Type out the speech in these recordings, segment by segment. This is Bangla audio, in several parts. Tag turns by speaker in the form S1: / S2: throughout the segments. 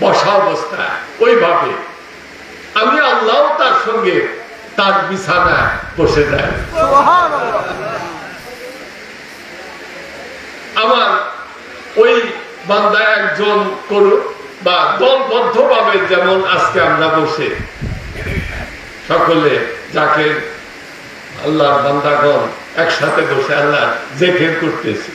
S1: বসা অবস্থায় ওইভাবে আমি আল্লাহ তার সঙ্গে তার বিছানায় বসে যায়। আমার ওই বান্দা একজন করুক বা দলবদ্ধ ভাবে, যেমন আজকে আমরা বসে সকলে যাকে আল্লাহর বান্দাগণ একসাথে বসে আল্লাহ জিকির করতেছি।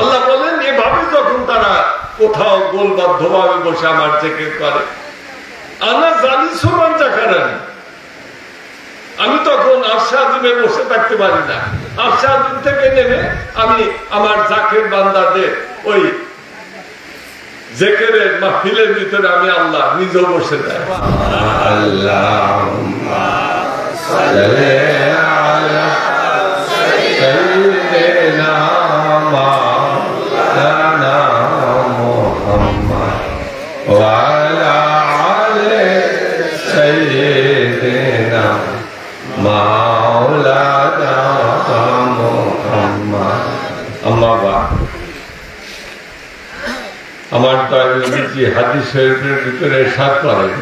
S1: আল্লাহ বলেন এভাবে যখন তারা কোথাও গোলবদ্ধ ভাবে বসে আমার জিকির করে, আনা জানি সুমান জাকারানি, আমি তখন আরশাদে বসে থাকতে পারি না। আরশাদ থেকে নেমে আমি আমার জাকির বান্দাদের ওই জিকিরের মাহফিলের ভিতরে আমি আল্লাহ নিজে বসে যাই। আল্লাহুম্মা সাল্লি আলা সাইয়্যিদিনা মাওলানা মুহাম্মদ ওয়া আলা আলি সাইয়্যিদিনা মাওলানা মুহাম্মদ। আম্মা বাদ, আমার নবীজি হাদিস শরীফের ভিতরে ইরশাদ করেন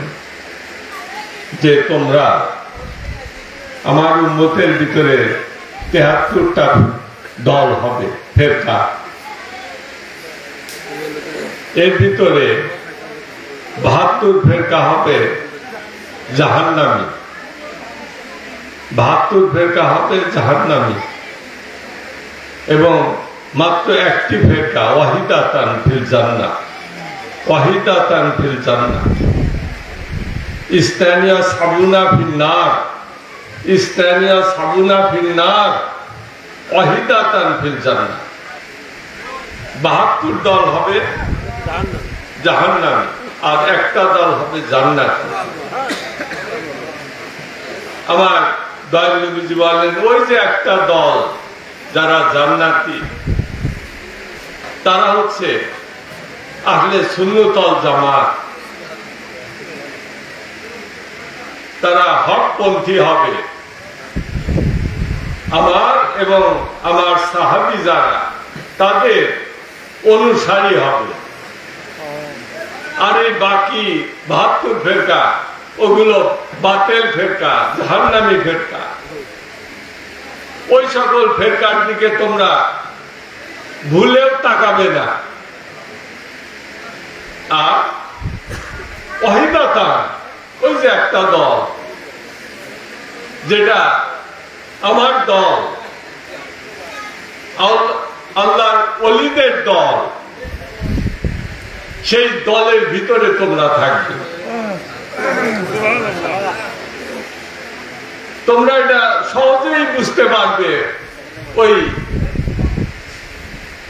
S1: যে তোমরা আমার উম্মতের ভিতরে ৭৩টা দল হবে, ফেরকা। এর ভিতরে ৭২ ফেরকা হবে জাহান্নামী, ৭২ ফেরকা হবে জাহান্নামী, এবং মাত্র একটি ফেরকা ওয়াহিদাতান ফিল জান্নাহ, ওয়াহিদাতান ফিল জান্নাহ। ইসতানিয়া সাবুনা ফিন নার, ইসতানিয়া সাবুনা ফিন নার, ওয়াহিদাতান ফিল জান্নাহ। ৭২ দল হবে জাহান্নামী আর একটা দল হবে জান্নাতি। আমার দয়াল নবীজি বলেন ওই যে একটা দল যারা জান্নাতি, তারা হচ্ছে আহলে সুন্নাত ওয়াল জামাত, তারা হকপন্থী হবে, আমার এবং আমার সাহাবী যারা তাদের অনুসারী হবে। আর এই বাকি ৭২ ফেরকা ওগুলো বাতিল ফেরকা, জাহান্নামী ফেরকা। ওই সকল ফেরকার দিকে তোমরা ভুলেও তাকাবে না। আর ওয়াহিদাতান, ওই যে একটা দল যেটা আমার দল, আল্লাহর ওলিদের দল, সেই দলের ভিতরে তোমরা থাকবে। তোমরা এটা সহজেই বুঝতে পারবে ওই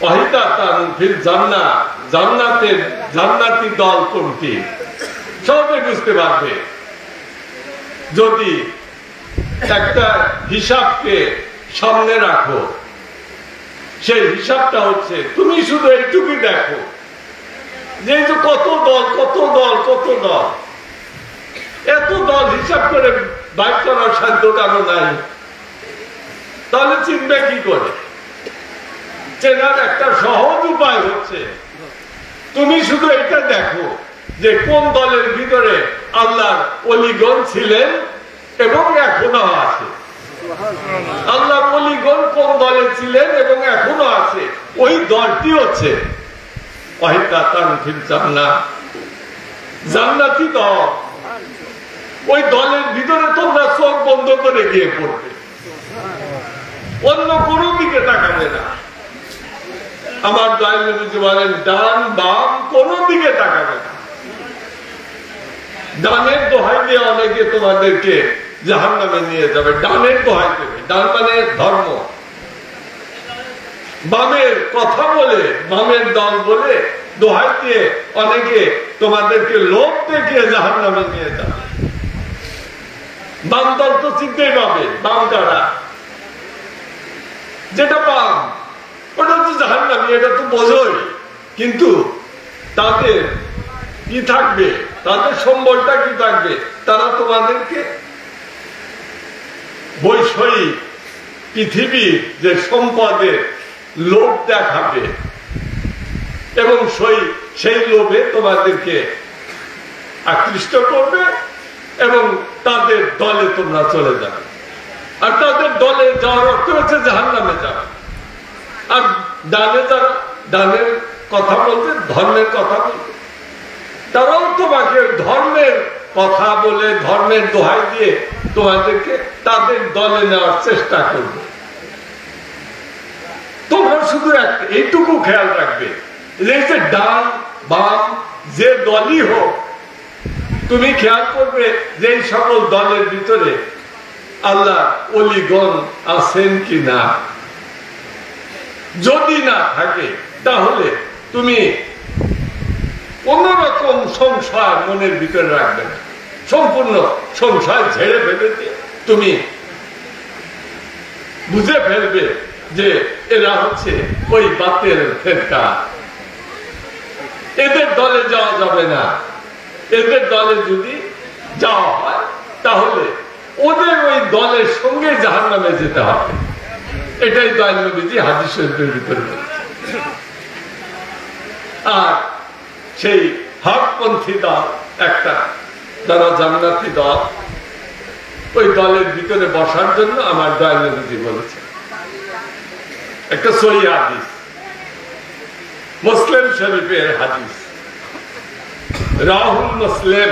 S1: ওয়াহিদাতান ফিল জান্নাহ, জান্নাতের জান্নাতি দল কোনটি সহজে বুঝতে পারবে যদি একটা হিসাবকে সামনে রাখো। সেই হিসাবটা হচ্ছে তুমি শুধু এইটুকু দেখো যে কত দল কত দল কত দল, এত দল হিসাব করে বাইর করার সাধ্য কারো নাই। তাহলে চিনবে কি করে? চেনার একটা সহজ উপায় হচ্ছে তুমি শুধু এটা দেখো যে কোন দলের ভিতরে আল্লাহর ওলিগণ ছিলেন এবং এখনো আছে। আল্লাহর ওলিগণ কোন দলে ছিলেন এবং এখনো আছে, ওই দলটি হচ্ছে ওয়াহিদাতান ফিল জান্নাহ, জান্নাতি দল। ওই দলের ভিতরে তোমরা চোখ বন্ধ করে গিয়ে পড়বে, অন্য কোনো দিকে তাকাবে না। আমার দয়াল নবীজি বলেন ডান বাম কোন দিকে তাকাবে না। ডানের দোহাই দিয়ে অনেকে তোমাদেরকে জাহান্নামে নিয়ে যাবে, ডানের দোহাই দেবে। ডান মানে ধর্ম, বামের কথা বলে, বামের দল বলে দোহাই দিয়ে অনেকে তোমাদেরকে লোভ দেখিয়ে জাহান্নামে নিয়ে যাবে। বাম দল তো চিনতেই পাবে, বাম কারা, যেটা বাম ওটা তো জাহান্নামী, এটা তো বোঝোই। কিন্তু তাদের কি থাকবে, তাদের সম্বলটা কি থাকবে? তারা তোমাদেরকে বৈষয়িক পৃথিবীর যে সম্পদের লোভ দেখাবে এবং সেই লোভে তোমাদেরকে আকৃষ্ট করবে এবং তাদের দলে তোমরা চলে যাবে। আর তাদের দলে যাওয়ার অর্থ হচ্ছে জাহান্নামে যাবে। আর ডানে যারা, ডানের কথা বলতে ধর্মের কথা বলতে, তারাও তোমাকে ধর্মের কথা বলে ধর্মের দোহাই দিয়ে তোমাদেরকে তাদের দলে নেওয়ার চেষ্টা করবে। তোমরা শুধু এইটুকু খেয়াল রাখবে যে ডান বাম যে দলই হোক, তুমি খেয়াল করবে যে এই সকল দলের ভিতরে আল্লাহ ওলিগণ আছেন কি না। যদি না থাকে তাহলে তুমি কোন রকম সংশয় মনের ভিতরে রাখবে না। সম্পূর্ণ সংশয় ঝেড়ে ফেলে দিয়ে তুমি বুঝে ফেলবে যে এরা হচ্ছে ওই বাতের ফেরকা, এদের দলে যাওয়া যাবে না। এদের দলে যদি যাওয়া হয় তাহলে ওদের ওই দলের সঙ্গে জাহান্নামে যেতে হবে। এটাই দয়াল নবীজি হাদিস শরীফের ভিতরে বলেছে। আর সেই হকপন্থী দল একটা, যারা জান্নাতি দল, ওই দলের ভিতরে বসার জন্য আমার দয়াল নবীজি বলেছে। একটা সহিহ হাদিস, মুসলিম শরীফের হাদিস, রাহুল মুসলিম,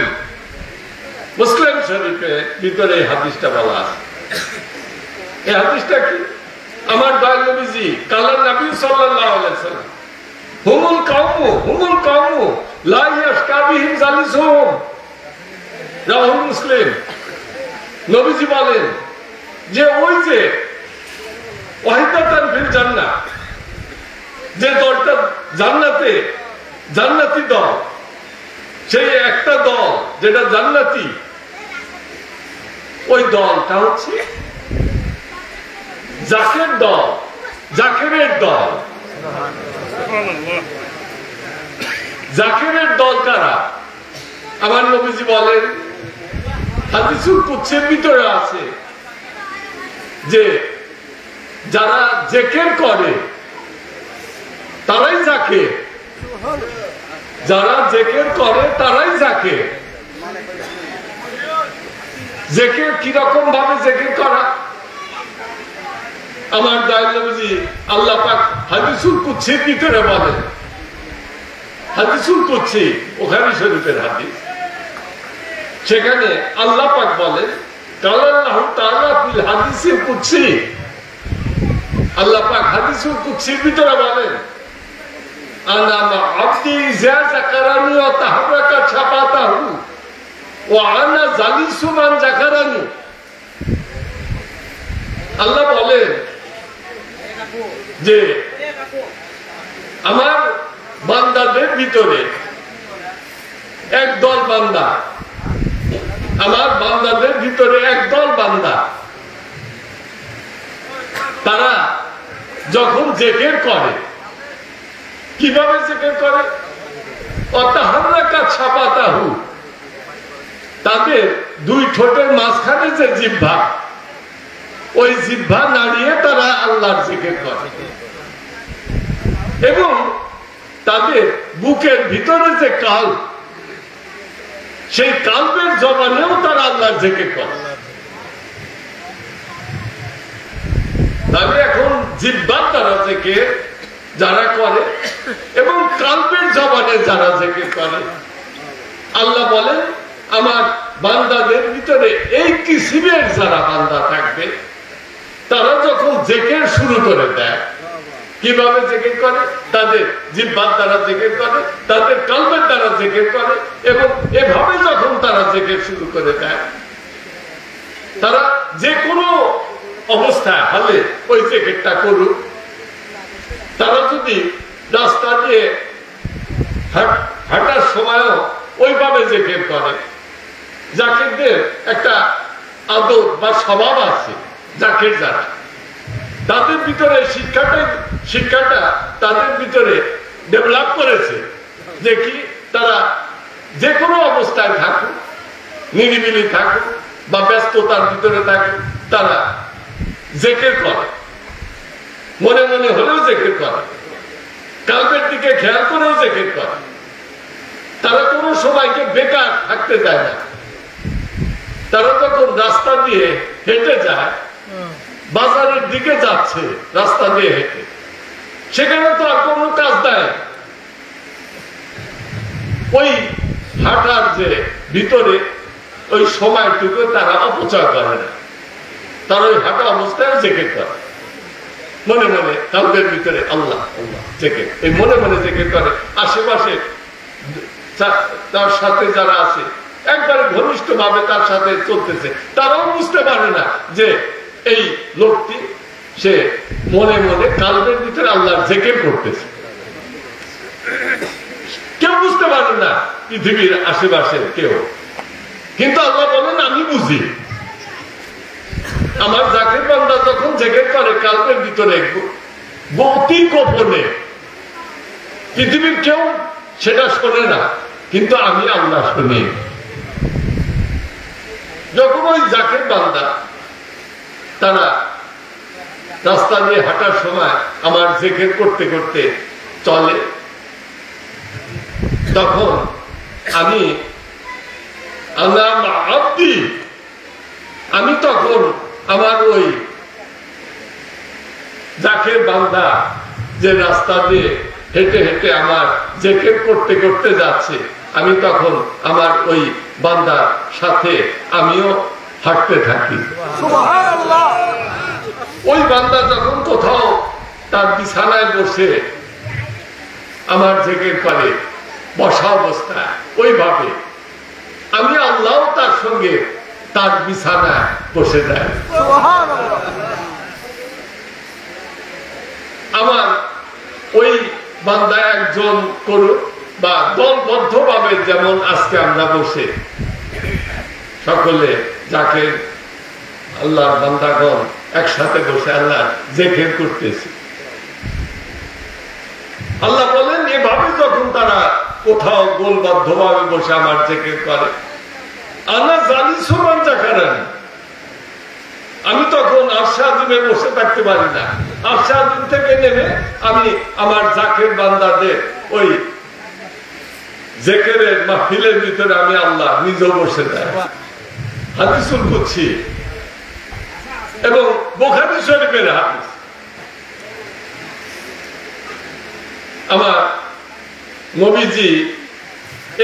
S1: মুসলিম শরীফের ভিতরে এই হাদিসটা বলা আছে। এই হাদিসটা কি? আমার দয়াল নবীজি কালার নবী সাল্লাল্লাহু আলাইহি সাল্লাম হুমুল কাওমু লা ইয়াশকা বিহিম জালিসুহুম। রাহুল মুসলিম নবীজি বলেন যে ওই যে ওয়াহিদাতান ফিল জান্নাহ, যে দলটা জান্নাতে, জান্নাতি দল, সেই একটা দল যেটা জান্নাতি, ওই দলটা হচ্ছে জাকের দল, জাকেরের দল। জাকেরের দল কারা? আমার নবীজি বলেন হাদিসুল কুদসির ভিতরে আছে যে যারা জিকির করে তারাই জাকের, যারা জিকির করে তারাই জাকের। জিকির কিরকম ভাবে জিকির করা? আমার দয়াল নবীজি আল্লাহ পাক হাদিসুল কুদসির ভিতরে বলেন, হাদিসুল কুদসি বুখারী শরীফের হাদিস, সেখানে আল্লাহ পাক বলেন কালাল্লাহু তাআলা ফিল হাদিসিল কুদসি, আল্লাহ পাক হাদিসুল কুদসির ভিতরে বলেন আনা মা আবদি যা যাকারানি ওয়া তাহরাকা ছাপাতাহু ওয়া আনা জালিসু মান যাকারানি। আল্লাহ বলেন যে আমার বান্দাদের ভিতরে একদল বান্দা, আমার বান্দাদের ভিতরে একদল বান্দা, তারা যখন জিকির করে, কিভাবে জিকির করে? অতাহাররাকা ছাপাতাহু, তাদের দুই ঠোঁটের মাঝখানে যে জিহ্বা, ওই জিহ্বা নাড়িয়ে তারা আল্লাহর জিকির করে। এবং তাদের বুকের ভিতরে যে কাল, সেই কাল্পের জবানেও তারা আল্লাহর জিকির করে। তাহলে এখন জিহ্বার দ্বারা জিকির যারা করে এবং কাল্পের জবানে যারা জিকির করে, আল্লাহ বলেন আমার বান্দাদের ভিতরে এই কিসিমের যারা বান্দা থাকবে, তারা যখন জিকির শুরু করে দেয়, কিভাবে জিকির করে? তাদের জিহ্বার দ্বারা জিকির করে, তাদের কলবের দ্বারা জিকির করে, এবং এভাবে যখন তারা জিকির শুরু করে দেয়, তারা যে কোনো অবস্থায় হলে ওই জিকিরটা করুক। তারা যদি রাস্তা দিয়ে হাঁটার সময়ও ওইভাবে জিকির করে, জাকিরদের একটা আদত বা স্বভাব আছে, জাকির যারা, তাদের ভিতরে শিক্ষাটা তাদের ভিতরে ডেভেলপ করেছে যে কি তারা যে কোনো অবস্থায় থাকুক, নিরিবিলি থাকুক বা ব্যস্ততার ভিতরে থাকুক, তারা জিকির করে, মনে মনে হলেও জিকির করে, কালবের দিকে খেয়াল করেও জিকির করে। তারা কোনো সময়কে বেকার থাকতে দেয় না। তারা যখন রাস্তা দিয়ে হেঁটে যায়, বাজারের দিকে যাচ্ছে রাস্তা দিয়ে হেঁটে, সেখানে তো আর কোনো কাজ দেয়। ওই হাঁটার যে ভিতরে ওই সময়টুকু তারা অপচয় করে না। তারা ওই হাঁটা অবস্থায় জেকের করে, মনে মনে কালবের ভিতরে আল্লাহ আল্লাহ জেকের, এই মনে মনে জেকের করে। আশেপাশে তার সাথে যারা আছে একবারে ঘনিষ্ঠ ভাবে তার সাথে চলতেছে, তারাও বুঝতে পারে না যে এই লোকটি সে মনে মনে কালবের ভিতরে আল্লাহর জিকির করতেছে। কেউ বুঝতে পারে না পৃথিবীর আশেপাশে কেউ, কিন্তু আল্লাহ বলেন আমি বুঝি। আমার জাকির বান্দা যখন জিকির করে কালবের ভিতরে অতি গোপনে, পৃথিবীর কেউ সেটা শোনে না, কিন্তু আমি আল্লাহ শুনি। যখন ওই জাকির বান্দা তারা রাস্তা দিয়ে হাঁটার সময় আমার জিকির করতে করতে চলে, তখন আমি তখন আমার ওই জাকির বান্দা যে রাস্তা দিয়ে হেঁটে হেঁটে আমার জিকির করতে করতে যাচ্ছে, আমি তখন আমার ওই বান্দার সাথে আমিও হাঁটতে থাকি। ওই বান্দা যখন কোথাও তার বিছানায় বসে আমার জিকির করে বসা অবস্থায়, ওইভাবে আমি আল্লাহ তার সঙ্গে তার বিছানায় বসে যায়। আমার ওই বান্দা একজন করুক বা দলবদ্ধ ভাবে, যেমন আজকে আমরা বসে সকলে যাকে আল্লাহর বান্দাগণ একসাথে বসে আল্লাহ জিকির করতেছি, আল্লাহ বলেন এভাবে যখন তারা কোথাও গোলবদ্ধ ভাবে বসে আমার জিকির করে, আনা জানি সমান জাকারানি, আমি তখন আরশাদে বসে থাকতে পারি না। আরশাদ থেকে নেমে আমি আমার জাকির বান্দাদের ওই জিকিরের মাহফিলের ভিতরে আমি আল্লাহ নিজেও বসে যাই। হাদিসুল কুদসি এবং বুখারী শরীফের হাদিস। আমার নবীজি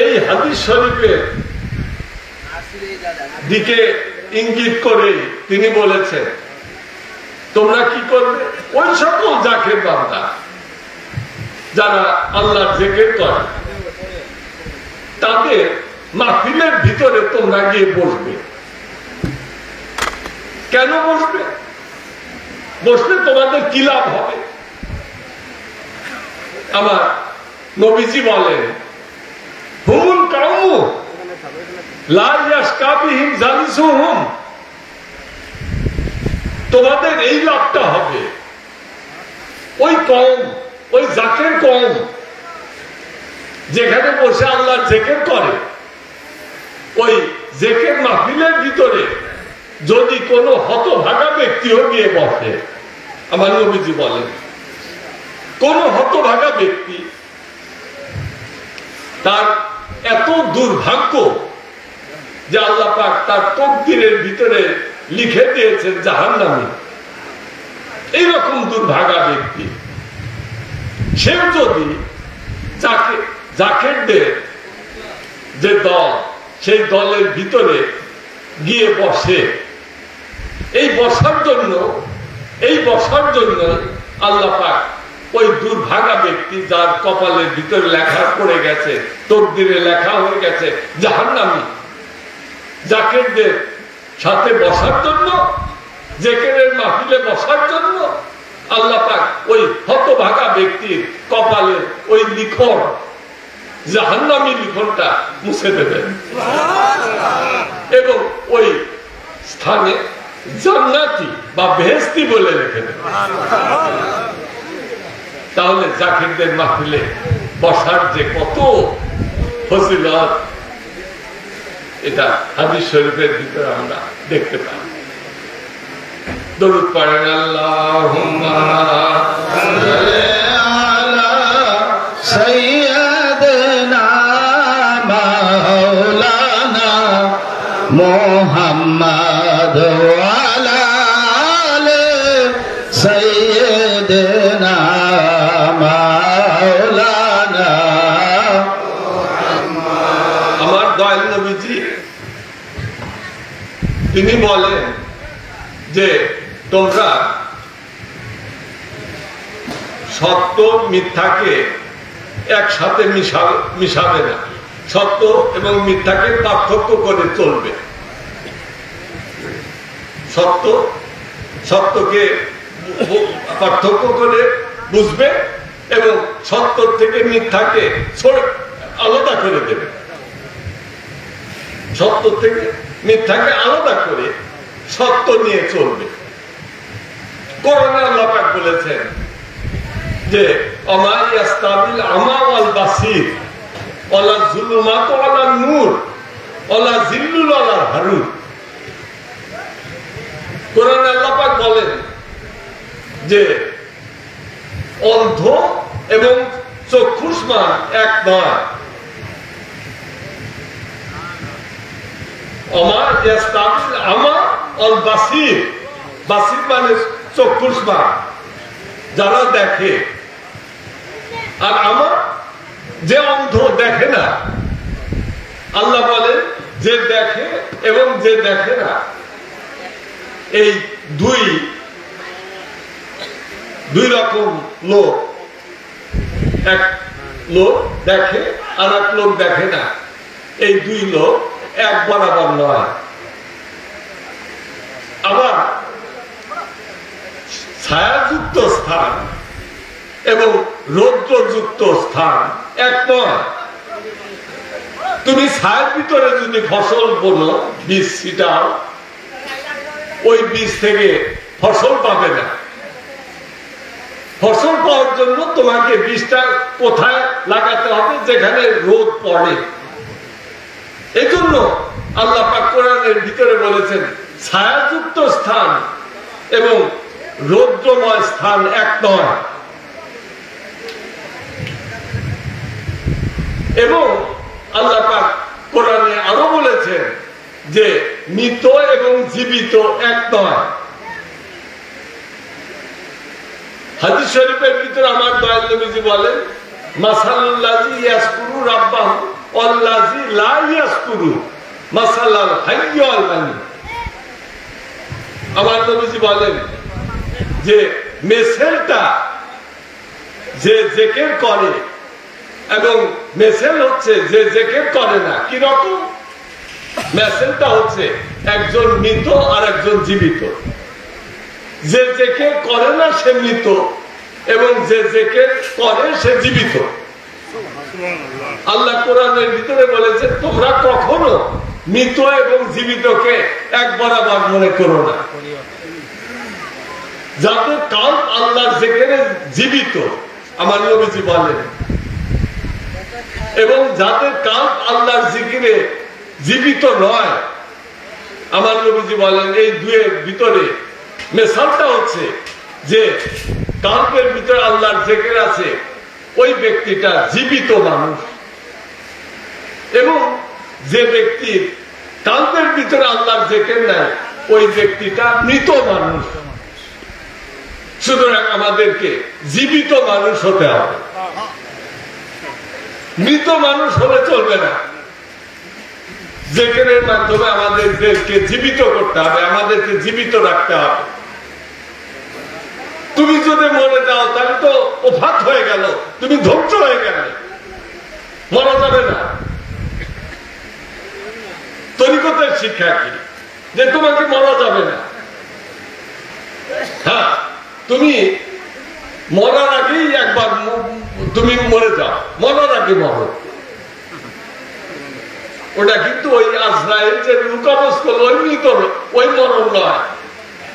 S1: এই হাদিস শরীফের দিকে ইঙ্গিত করে তিনি বলেছেন, তোমরা কি করবে, ওই সকল জাকির বান্দা যারা আল্লাহর জিকির করে তাদের মাহফিলের ভিতরে তোমরা গিয়ে বসবে। কেন বসবে? বসলে তোমাদের কি লাভ হবে? আমার নবীজি বলেন, হুমুল কাউমু লা ইয়াশকা বিহিম জালিসুহুম, তোমাদের এই লাভটা হবে, ওই কওম, ওই জাকির কওম যেখানে বসে আল্লাহর জিকির করে, ওই জিকির মাহফিলের ভিতরে যদি কোনো হতভাগা ব্যক্তিও গিয়ে বসে, আমার নবীজি বলেন কোন হতভাগা ব্যক্তি, তার এত দুর্ভাগ্য যে আল্লাহ পাক তার তকদিরের ভিতরে লিখে দিয়েছেন জাহান্নামী, এইরকম দুর্ভাগা ব্যক্তি, সে যদি জাকিরদের যে দল, সেই দলের ভিতরে গিয়ে বসে, এই বসার জন্য আল্লাহ পাক ওই দুর্ভাগা ব্যক্তি যার কপালের ভিতরে লেখা পড়ে গেছে, তকদিরে লেখা হয়ে গেছে জাহান্নামী, জাকিরদের সাথে বসার জন্য, জিকিরের মাহফিলে বসার জন্য আল্লাহ পাক ওই হতভাগা ব্যক্তির কপালে ওই লিখন, জাহান্নামী লিখনটা মুছে দেবেন এবং ওই স্থানে জান্নাতি বা বেহেশতি বলে লিখে দেবেন। তাহলে জাকিরদের মাহফিলে বসার যে কত ফজিলত, এটা হাদিস শরীফের ভিতরে আমরা দেখতে পাই। দরুদ পড়েন, আল্লাহুম্মা সাল্লি আলা সাইয়্যিদিনা
S2: মুহাম্মদ ওয়ালা আলে সাইয়্যিদিনা মাওলানা।
S1: আমার দয়াল নবীজি তিনি বলেন যে তোমরা সত্য মিথ্যাকে একসাথে মিশাবে না, সত্য এবং মিথ্যাকে পার্থক্য করে চলবে। সত্যকে পার্থক্য করে বুঝবে এবং সত্য থেকে মিথ্যাকে আলাদা করে দেবে। সত্য থেকে মিথ্যাকে আলাদা করে সত্য নিয়ে চলবে। কোরআনে আল্লাহ পাক বলেছেন যে আমা ইয়াস্তাবিল আমা ওয়াল বাসীর ওয়ালা যুলুমাত ওয়ালা নূর ওয়ালা জিল্লুল ওয়ালা হারুর। কোরআনে আল্লাহ পাক বলেন যে অন্ধ এবং চক্ষুষ্মান এক নয়। আমা ইয়াস্তাবিল আমা ওয়াল বাসীর, বাসীর মানে চক্ষুষ্মান, যারা দেখে, আর আমার যে অন্ধ দেখে না। আল্লাহ বলেন যে দেখে এবং যে দেখে না, এই দুই রকম লোক। এক লোক দেখে আর এক লোক দেখে না, এই দুই লোক এক বরাবর নয়। আবার ছায়াযুক্ত স্থান এবং রৌদ্রযুক্ত স্থান এক নয়। তুমি ছায়ার ভিতরে যদি ফসল বোনো, বীজ ছিটাও, ওই বীজ থেকে ফসল পাবে না। ফসল পাওয়ার জন্য তোমাকে বীজটা কোথায় লাগাতে হবে? যেখানে রোদ পড়ে। এই জন্য আল্লাহ পাক কোরআনের ভিতরে বলেছেন ছায়াযুক্ত স্থান এবং রৌদ্রময় স্থান এক নয়। এবং আল্লাহ পাক কোরআনে আরো বলেছেন যে মৃত এবং জীবিত এক নয়। হাদিস শরীফের ভিতরে আমার দয়াল নবীজি বলেন মাসালুল্লাযী ইয়াসকুরু রাব্বাহু ওয়াল্লাযী লা ইয়াসকুরু মাসালাল হাইয়্যি ওয়াল মাইয়্যিত। আমার নবীজি বলেন যে মেসেলটা যে জিকির করে এবং মেসেল হচ্ছে যে জিকির করে না। কি রকম? মেসেলটা হচ্ছে একজন মৃত আর একজন জীবিত। যে জিকির করে না সে মৃত এবং যে জিকির করে সে জীবিত। আল্লাহ কোরআনের ভিতরে বলেছে তোমরা কখনো মৃত এবং জীবিতকে এক বরাবর মনে করো না। যাদের কাল আল্লাহর জিকিরে জীবিত, আমার নবীজি বলেন, এবং যাদের কাল আল্লাহর জিকিরে জীবিত নয়, আমার নবীজি বলেন এই দুয়ের ভিতরে মেসালটা হচ্ছে যে কাল্পের ভিতরে আল্লাহর জিকির আছে, ওই ব্যক্তিটা জীবিত মানুষ, এবং যে ব্যক্তির কাল্পের ভিতরে আল্লাহর জিকির নাই, ওই ব্যক্তিটা মৃত মানুষ। সুতরাং আমাদেরকে জীবিত মানুষ হতে হবে, মৃত মানুষ হলে চলবে না। জিকিরের মাধ্যমে আমাদেরকে জীবিত করতে হবে, আমাদেরকে জীবিত রাখতে হবে। তুমি যদি মরে যাও তাহলে তো ওফাত হয়ে গেল, তুমি ধ্বংস হয়ে গেলে, মরা যাবে না। তরিকতের শিক্ষা কি? যে তোমাকে মরা যাবে না। হ্যাঁ, তুমি মরার আগেই একবার তুমি মরে যাও, মরার আগে মরো। ওটা কিন্তু ওই আজরাইল যে লুকাবস করলো ওই মৃত, ওই মরণ নয়।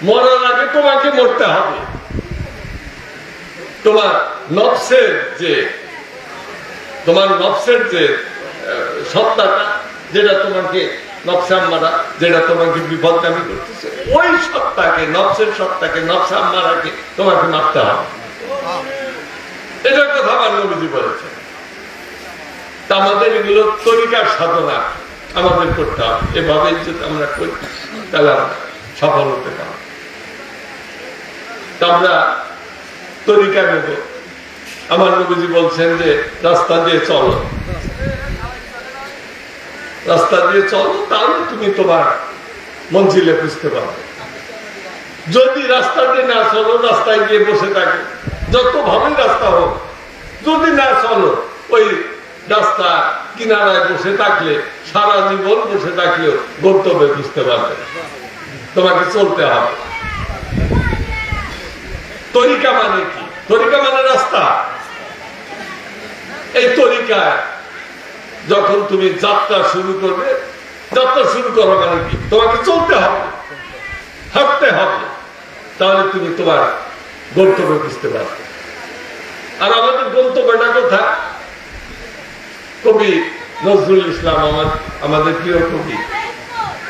S1: মরার আগে তোমাকে মরতে হবে। তোমার নফসের যে সত্তাটা, যেটা তোমাকে নফসে আম্মারা, যেটা তোমাকে বিপদগামী করতেছে, ওই সত্তাকে, নফসের সত্তাকে, নফসে আম্মারাকে তোমাকে মারতে হবে। এটার কথা আমার নবীজি বলেছেন। আমাদের এগুলো তরিকার সাধনা, আমাদের করতে হবে। এভাবে যদি আমরা করি তাহলে আমরা সফল হতে পারব। আমরা তরিকা নেব। আমার নবীজি বলছেন যে রাস্তা দিয়ে চলো, রাস্তা দিয়ে চলো, তাহলে তুমি তোমার মঞ্জিলে বুঝতে পারবে। যদি রাস্তা দিয়ে না চলো, রাস্তায় গিয়ে বসে থাকো, যত ভাবে রাস্তা হোক, যদি না চলো, ওই রাস্তা কিনারায় বসে থাকলে, সারা জীবন বসে থাকলেও গন্তব্যে বুঝতে পারবে। তোমাকে চলতে হবে। তরিকা মানে কি? তরিকা মানে রাস্তা। এই তরিকায় যখন তুমি যাত্রা শুরু করবে, যাত্রা শুরু করো মানে কি? তোমাকে চলতে হবে, হাঁটতে হবে, তাহলে তুমি তোমার গন্তব্য বুঝতে পারবে। আর আমাদের গন্তব্যটা কোথায়? কবি নজরুল ইসলাম, আমাদের প্রিয় কবি,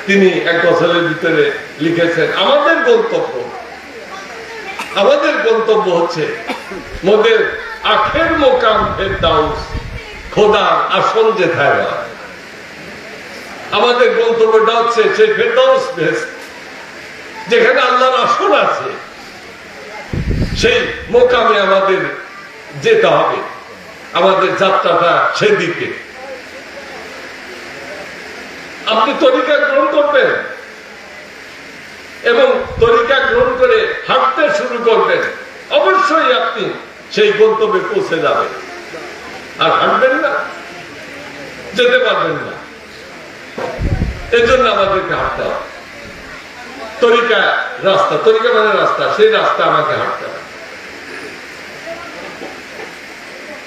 S1: তিনি এক গজলের ভিতরে লিখেছেন, আমাদের গন্তব্য হচ্ছে মোদের আখের মোকাম ফেরদাউস, খোদার আসন যেথায়। আমাদের গন্তব্যটা হচ্ছে সেই ফেরদাউস বেহেশত, যেখানে আল্লাহর আসন আছে, সেই মোকামে আমাদের যেতে হবে। আমাদের যাত্রাটা সেদিকে। আপনি তরিকা গ্রহণ করবেন এবং তরিকা গ্রহণ করে হাঁটতে শুরু করবেন, অবশ্যই আপনি সেই গন্তব্যে পৌঁছে যাবেন। আর হাঁটবেন না, যেতে পারবেন না। এজন্য আমাদেরকে হাঁটতে হবে। তরিকা রাস্তা, তরিকা মানে রাস্তা, সেই রাস্তা আমাকে হাঁটতে হবে।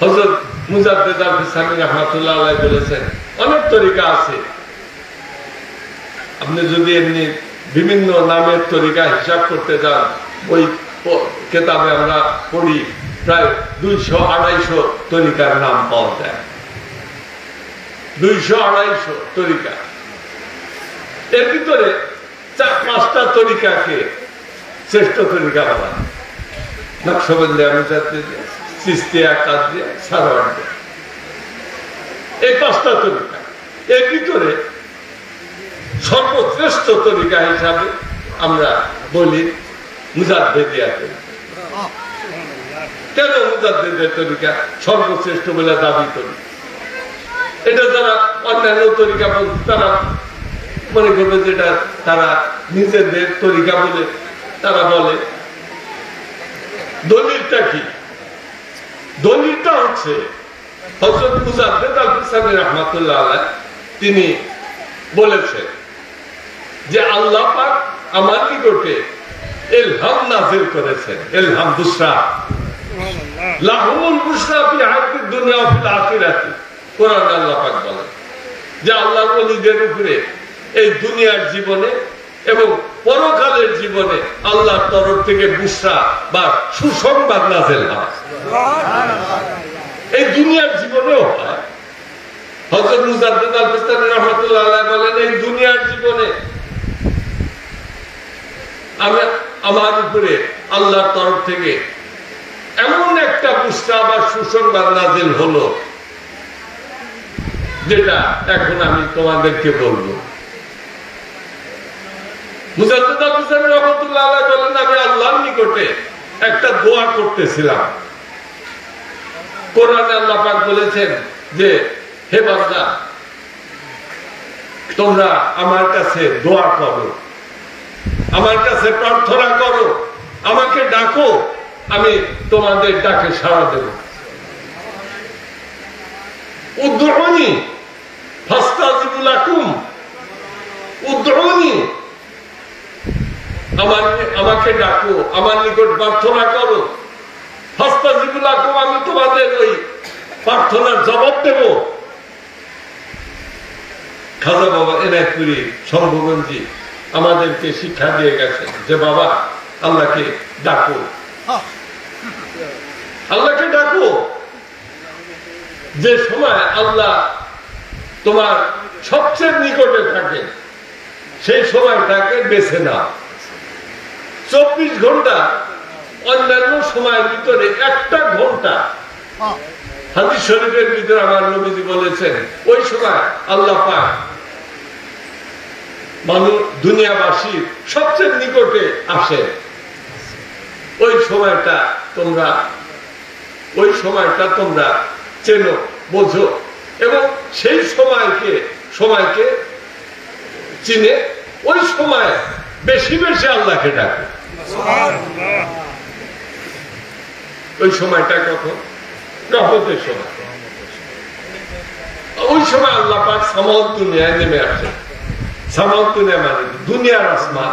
S1: হযরত মুজাদ্দিদ আল-ফিসানি রাহমাতুল্লাহ আলাইহি বলেছেন, অনেক তরিকা আছে। আপনি যদি এমনি বিভিন্ন নামের তরিকা হিসাব করতে যান, ওই কিতাবে আমরা পড়ি প্রায় 200-250 তরিকার নাম পাওয়া যায়। 200-250 তরিকা। এর ভিতরে 4-5টা তরিকাকে শ্রেষ্ঠ তরিকা বলা হয়। নকশবন্দিয়া, মুজাদ্দিদিয়া, চিশতিয়া, কাদরিয়া, সারওয়ার্দিয়া, এই 5টা তরিকা। এর ভিতরে সর্বশ্রেষ্ঠ তরিকা হিসাবে আমরা বলি মুজাদ্দিদিয়া তরিকা। কেন মুজাদ্দিদের তরিকা সর্বশ্রেষ্ঠ বলে দাবি করি? এটা যারা অন্যান্য তরিকা বলছে, তারা মনে করবে যেটা তারা নিজেদের তরিকা বলে তারা বলে। দলিলটা কি? দলিলটা হচ্ছে হযরত মুজাদ্দিদ আল-ফিসানি রাহমাতুল্লাহ আলাইহি তিনি বলেছেন যে আল্লাহ পাক আমার নিকটে ইলহাম নাযিল করেছেন। ইলহাম বুশরা, লাহুমুল বুশরা ফি হায়াতিদ দুনিয়া ওয়া ফিল আখিরাতি। কোরআনে আল্লাহ পাক বলেন যে আল্লাহর ওলিদের উপরে এই দুনিয়ার জীবনে এবং পরকালের জীবনে আল্লাহর তরফ থেকে বুশরা বা সুসংবাদ নাযিল হয়। এই দুনিয়ার জীবনেও হয়। হযরত মুজাদ্দিদ আল-ফিসানি রাহমাতুল্লাহ আলাইহি বলেন, এই দুনিয়ার জীবনে আমি আমার উপরে আল্লাহর তরফ থেকে এমন একটা বুশরা বা সুসংবাদ নাযিল হলো, যেটা এখন আমি তোমাদেরকে বলবো। মুজাদ্দিদ আল-ফিসানি রাহমাতুল্লাহ আলাইহি বলেন, আমি আল্লাহর নিকটে একটা দোয়া করতেছিলাম। কোরআনে আল্লাহ পাক বলেছেন যে হে বান্দা, তোমরা আমার কাছে দোয়া করো, আমার কাছে প্রার্থনা করো, আমাকে ডাকো, আমি তোমাদের ডাকে সাড়া দেব। উদউনি ফাস্তাজিবু লাকুম, উদউনি, আমাকে ডাকো, আমার নিকট প্রার্থনা করো, ফাস্তাজিবু লাকুম, আমি তোমাদের ওই প্রার্থনার জবাব দেব। খাজা বাবা এনায়তপুরী শম্ভুগঞ্জি আমাদেরকে শিক্ষা দিয়ে গেছেন যে বাবা, আল্লাহকে ডাকো, আল্লাহকে ডাকো। যে সময় আল্লাহ তোমার সবচেয়ে নিকটে থাকে, সেই সময়টাকে বেছে নাও। 24 ঘন্টা অন্যান্য সময়ের ভিতরে 1টা ঘন্টা, হাদিস শরীফের ভিতরে আমার নবীজি বলেছেন, ওই সময় আল্লাহ পাক মানুষ দুনিয়াবাসীর সবচেয়ে নিকটে আসে, ওই সময়টা তোমরা চেনো, বোঝো, এবং সেই সময়কে চিনে ওই সময় বেশি বেশি আল্লাহকে ডাকে। ওই সময়টা কখন? রহমতের সময়। ওই সময় আল্লাহ পাক সামাউদ দুনিয়ায় নেমে আসে। সামাউদ দুনিয়া মানে দুনিয়ার আসমান।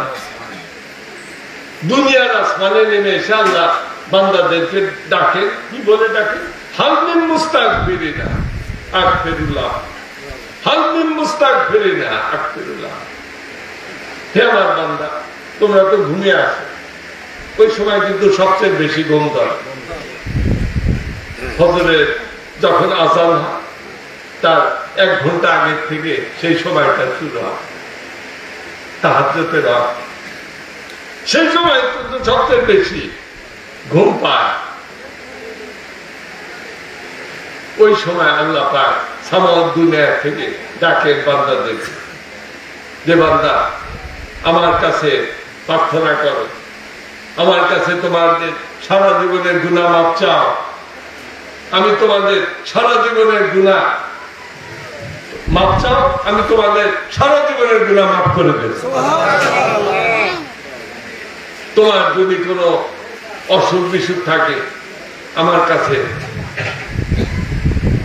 S1: দুনিয়ার আসমানে নেমে এসে আল্লাহ বান্দাদেরকে ডাকে। কি বলে ডাকে? হাল মিন মুস্তাগফিরিনা আগফিরুল্লাহ, হাল মিন মুস্তাগফিরিনা আগফিরুল্লাহ। হে আমার বান্দা, তোমরা তো ঘুমিয়ে আসো। ওই সময় কিন্তু সবচেয়ে বেশি ঘুম ধরে। ফজরের যখন আযান হয় তার 1 ঘন্টা আগে থেকে সেই সময়টা শুরু হয় তাহাজ্জুদের রাত। সেই সময় কিন্তু সবচেয়ে বেশি ঘুম পায়। ওই সময় আল্লাহ পাক সামাউদ দুনিয়া থেকে ডাকে বান্দাদের, যে বান্দা আমার কাছে প্রার্থনা করো, আমার কাছে তোমাদের সারা জীবনের গুনাহ মাফ চাও, আমি তোমাদের সারা জীবনের গুনাহ মাফ চাও, আমি তোমাদের সারা জীবনের গুনাহ মাফ করে দেব। তোমার যদি কোনো অসুখ বিসুখ থাকে আমার কাছে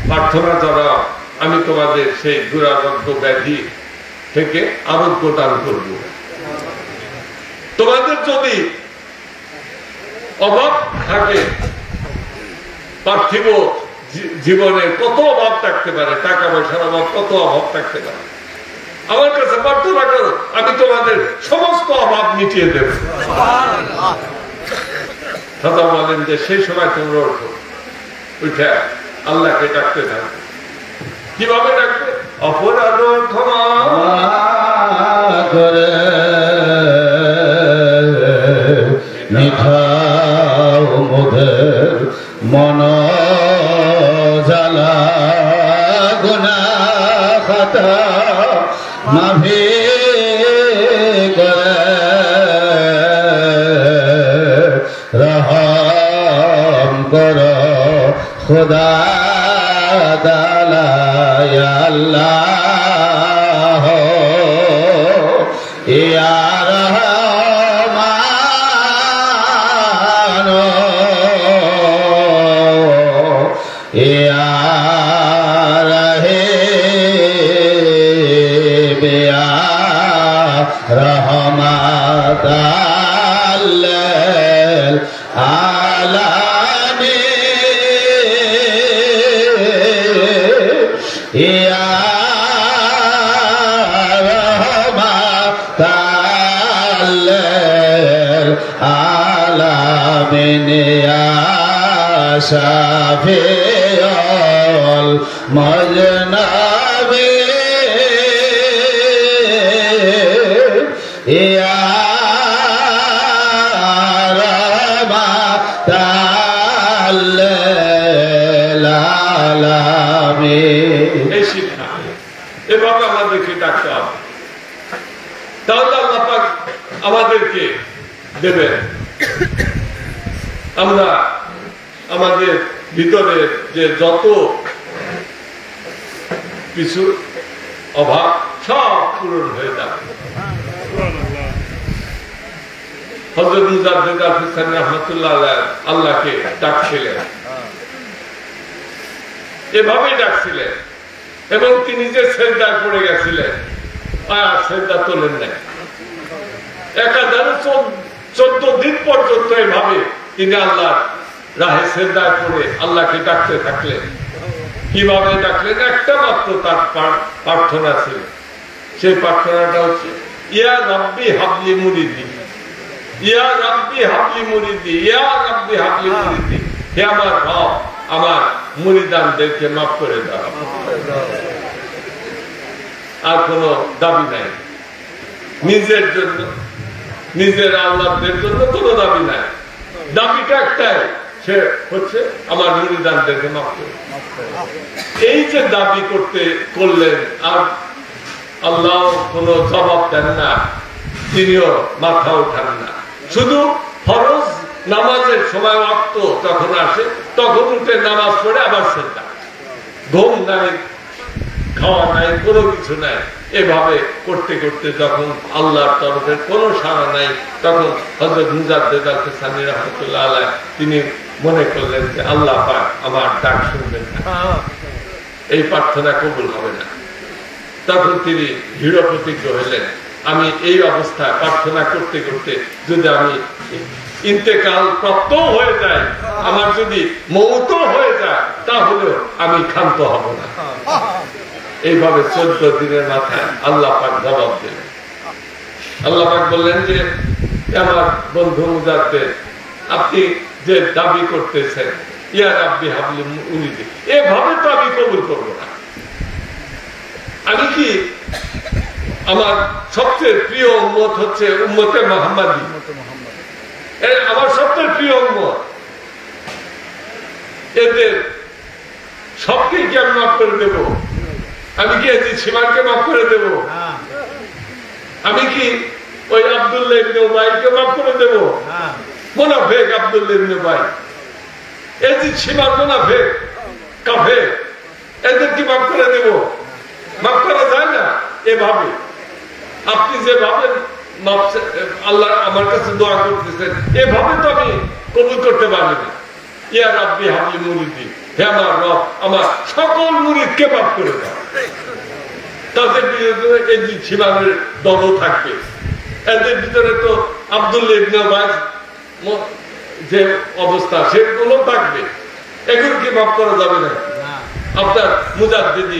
S1: প্রার্থনা জানাও, আমি তোমাদের সেই দুরারোগ্য ব্যাধি থেকে আরোগ্য দান করব। তোমাদের যদি অভাব থাকে, পার্থিব জীবনে কত অভাব থাকতে পারে, টাকা পয়সার অভাব, কত অভাব থাকতে পারে, আমার কাছে প্রার্থনা করো, আমি তোমাদের সমস্ত অভাব মিটিয়ে দেব। দাদা বলেন যে সেই সময় তোমরা ওঠো, উঠে আল্লাহকে ডাকতে থাকো। কিভাবে ডাকবে? অপরাধ ক্ষমা
S2: করে মিঠাও মোদের মন জ্বালা গুনাহ খাতা মাফি করে রহম কর খুদা তাআলা ইয়া আল্লাহ ইয়া রহমান ইয়া রহিম ইয়া রহমাত লিল আলামিন ইয়া রহমাত লিল আলামিন ইয়া শাফিউল মুজনাবিন ইয়া রহমাত লিল আলামিন।
S1: এই শিক্ষা এভাবে আমাদেরকে ডাকতে হবে, তাহলে আল্লাহ পাক আমাদেরকে দেবেন। আমরা আমাদের ভিতরে যে যত কিছু অভাব সব পূরণ হয়ে যাবে। হযরত মুজাদ্দিদ আল-ফিসানি রাহমাতুল্লাহ আলাইহি আল্লাহকে ডাকছিলেন, এভাবেই ডাকছিলেন, এবং তিনি যে সেজদায় পড়ে গেছিলেন আর সেজদা তোলেন নাই। একাধারে 14 দিন পর্যন্ত এভাবে তিনি আল্লাহ রাহে সেজদায় পড়ে আল্লাহকে ডাকতে থাকলেন। কিভাবে ডাকলেন? একটা মাত্র তার প্রার্থনা ছিল। সেই প্রার্থনাটা হচ্ছে ইয়া রাব্বি হাবলি মুরিদি, ইয়া রাব্বি হাবলি মুরিদি, ইয়া রাব্বি হাবলি মুরিদি। হে আমার রব, আমার মুরিদানদেরকে মাফ করে দাও। আর কোনো দাবি নাই নিজের জন্য, নিজের আল্লাহদের জন্য কোনো দাবি নাই। দাবিটা একটাই, সে হচ্ছে আমার মুরিদানদেরকে মাফ করে। এই যে দাবি করলেন আর আল্লাহ কোনো জবাব দেন না, তিনিও মাথা উঠান না। শুধু ফরজ নামাজের সময় ওয়াক্ত যখন আসে তখন উঠে নামাজ পড়ে আবার সেটা, ঘুম নাই, খাওয়া নাই, কোনো কিছু নাই। এভাবে করতে করতে যখন আল্লাহর তরফের কোনো সাড়া নাই, তখন হযরত মুজাদ্দেদ আল কিসানি রাহমাতুল্লাহ আলাইহি তিনি মনে করলেন যে আল্লাহ পাক আমার ডাক শুনবেন না, এই প্রার্থনা কবুল হবে না। তখন তিনি দৃঢ় প্রতিজ্ঞ হলেন, আমি এই অবস্থায় প্রার্থনা করতে করতে যদি আমি ইন্তেকাল প্রাপ্ত হয়ে যায়, আমার যদি মৌত হয়ে যায়, তাহলেও আমি ক্ষান্ত হব না। এইভাবে 14 দিনের মাথায় আল্লাহ পাক জবাব দিলেন। আল্লাহ পাক বললেন যে আমার বন্ধু মুজাদ্দেদ, আপনি যে দাবি করতেছেন ইয়া রাব্বি হাবলি মুরিদি, এভাবে তো আমি কবুল করব না। আমি কি, আমার সবচেয়ে প্রিয় উম্মত হচ্ছে উম্মতে মুহাম্মাদি, আমার সবচেয়ে প্রিয় উম্মত, এদের সবকেই কি আমি মাফ করে দেব? আমি কি এই সীমানকে মাফ করে দেব? আমি কি ওই আব্দুল্লাহ ইবনে উবাইকে মাফ করে দেব? মুনাফিক আব্দুল্লাহ ইবনে উবাই, এই যে সীমার মুনাফিক কাফের, এদের কি মাফ করে দেব? মাফ করা যায় না। এভাবে আপনি যে ভাবেন আল্লাহ আমার কাছে দোয়া করতেছেন, এভাবে তো আমি কবুল করতে পারি না। ইয়া রাব্বি হাবলি মুরিদি, হে আমার রব, আমার সকল মুরিদকে মাফ করে দাও। তাদের ভিতরে এই যে সীমানের দলও থাকবে, এদের ভিতরে তো আব্দুল্লাহ ইবনে উবাই যে অবস্থা সেগুলো থাকবে, এগুলো কি মাফ করা যাবে না? আপনার মুজাদ্দিদি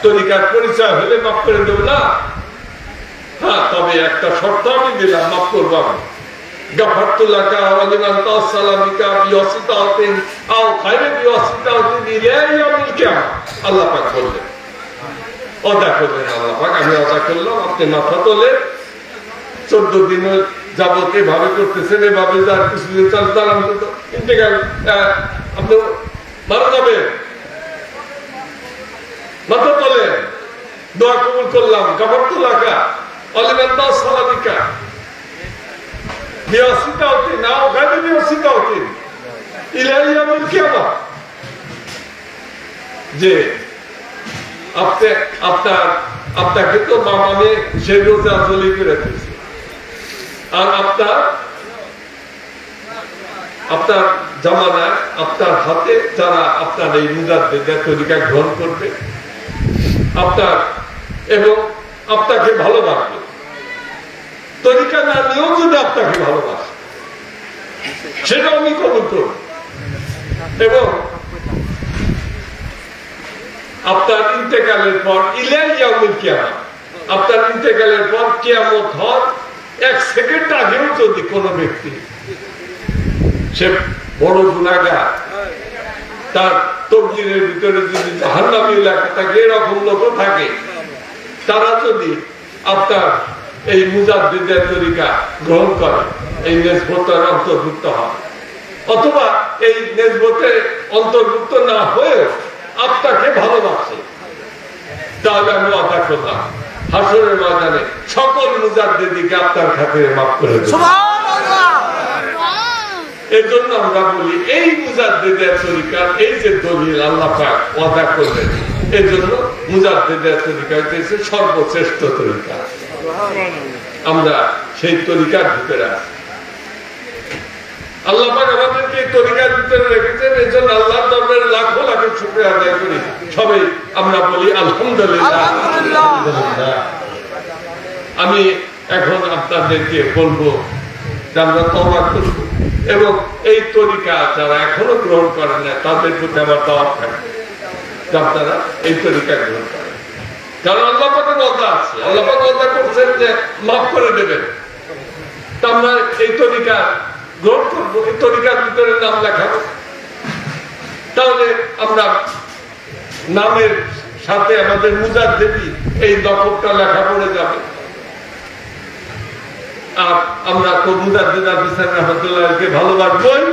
S1: তরিকার পরিচয় হলে মাফ করে দেব না? হ্যাঁ, তবে একটা শর্ত আমি দিলাম, মাফ করবো আমি। গাফারতুল্লাহকা ওয়া লিমান তাসালামিকা বিওয়াসিতাতিন আও খায়রে বিওয়াসিতাতিন ইলা ইয়াউমিল কিয়ামা, আল্লাহ পাক বললেন। ওদা করলেন আল্লাহ পাক, আমি ওদা করলাম, আপনি মাথা তোলেন। 14 দিন যাবত এভাবে করতেছেন, এভাবে যার কিছুদিন চালান তো ইন্তেকাল, আপনি মারা যাবেন। মাথা তোলেন, দোয়া কবুল করলাম। গাফারতুল্লাহকা ওয়া লিমান তাসালামিকা বিওয়াসিতাতিন আও খায়রে বিওয়াসিতাতিন ইলা ইয়াউমিল কিয়ামা, যে আপনাকে তো মামানে সে রোজা জলি করে দিয়েছে, আর আপনার জামানায় আপনার হাতে যারা আপনার এই মুজাদ্দিদের তরিকা গ্রহণ করবে, আপনার এবং আপনাকে ভালোবাসবে, তরিকা না নিয়েও যদি আপনাকে ভালোবাসে, সেটা আমি কবুল করব। এবং আপনার ইন্তেকালের পর ইলা ইয়াউমিল কিয়ামা, আপনার ইন্তেকালের পর কিয়ামত হওয়ার 1 সেকেন্ড আগেও যদি কোনো ব্যক্তি, সে বড় গুনাহগার, তার তকদিরের ভিতরে যদি জাহান্নামী লেখা থাকে, এরকম লোক থাকে, তারা যদি আপনার এই মুজাদ্দিদের তরিকা গ্রহণ করে, এই নেসবতের অন্তর্ভুক্ত হয়, অথবা এই নেসবতে অন্তর্ভুক্ত না হয়ে আপনাকে ভালোবাসে, তাহলে আমি ওয়াদা করলাম হাসরের ময়দানে সকল মুজাদ্দিদকে আপনার খাতিরে মাফ করে দেব। এর জন্য আমরা বলি এই মুজাদ্দিদের তরিকার এই যে দলিল আল্লাহ পাক ওয়াদা করলেন, এর জন্য মুজাদ্দিদের তরিকা হচ্ছে সর্বশ্রেষ্ঠ তরিকা। আমরা সেই তরিকার ভিতরে আছি। আল্লাহ পাক আমাদেরকে এই তরিকার ভিতরে রেখেছেন, এই জন্য আল্লাহর দরবারে লাখো লাখো শুকরিয়া আদায় করি। সবাই আমরা বলি আলহামদুলিল্লাহ। আমি এখন আপনাদেরকে বলবো যে আমরা তওবা করব, এবং এই তরিকা যারা এখনো গ্রহণ করেন না তাদের প্রতি আমার দাওয়াত থাকে যে আপনারা এই তরিকা গ্রহণ করেন। কারণ আল্লাহ পাকের ওয়াদা আছে, আল্লাহ পাক ওয়াদা করছেন যে মাফ করে দেবেন। তা আমরা এই তরিকা গ্রহণ করবো, এই তরিকার ভিতরে নাম লেখাবো, তাহলে আমরা নামের সাথে আমাদের মুজাদ্দিদি এই লকবটা লেখা পড়ে যাবে। আর আমরা তো মুজাদ্দিদ আল কিসানি রাহমাতুল্লাহকে ভালোবাসবই,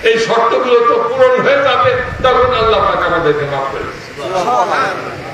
S1: এই শর্তগুলো তো পূরণ হয়ে যাবে, তখন আল্লাহ পাক আমাদেরকে মাফ করে দিবেন।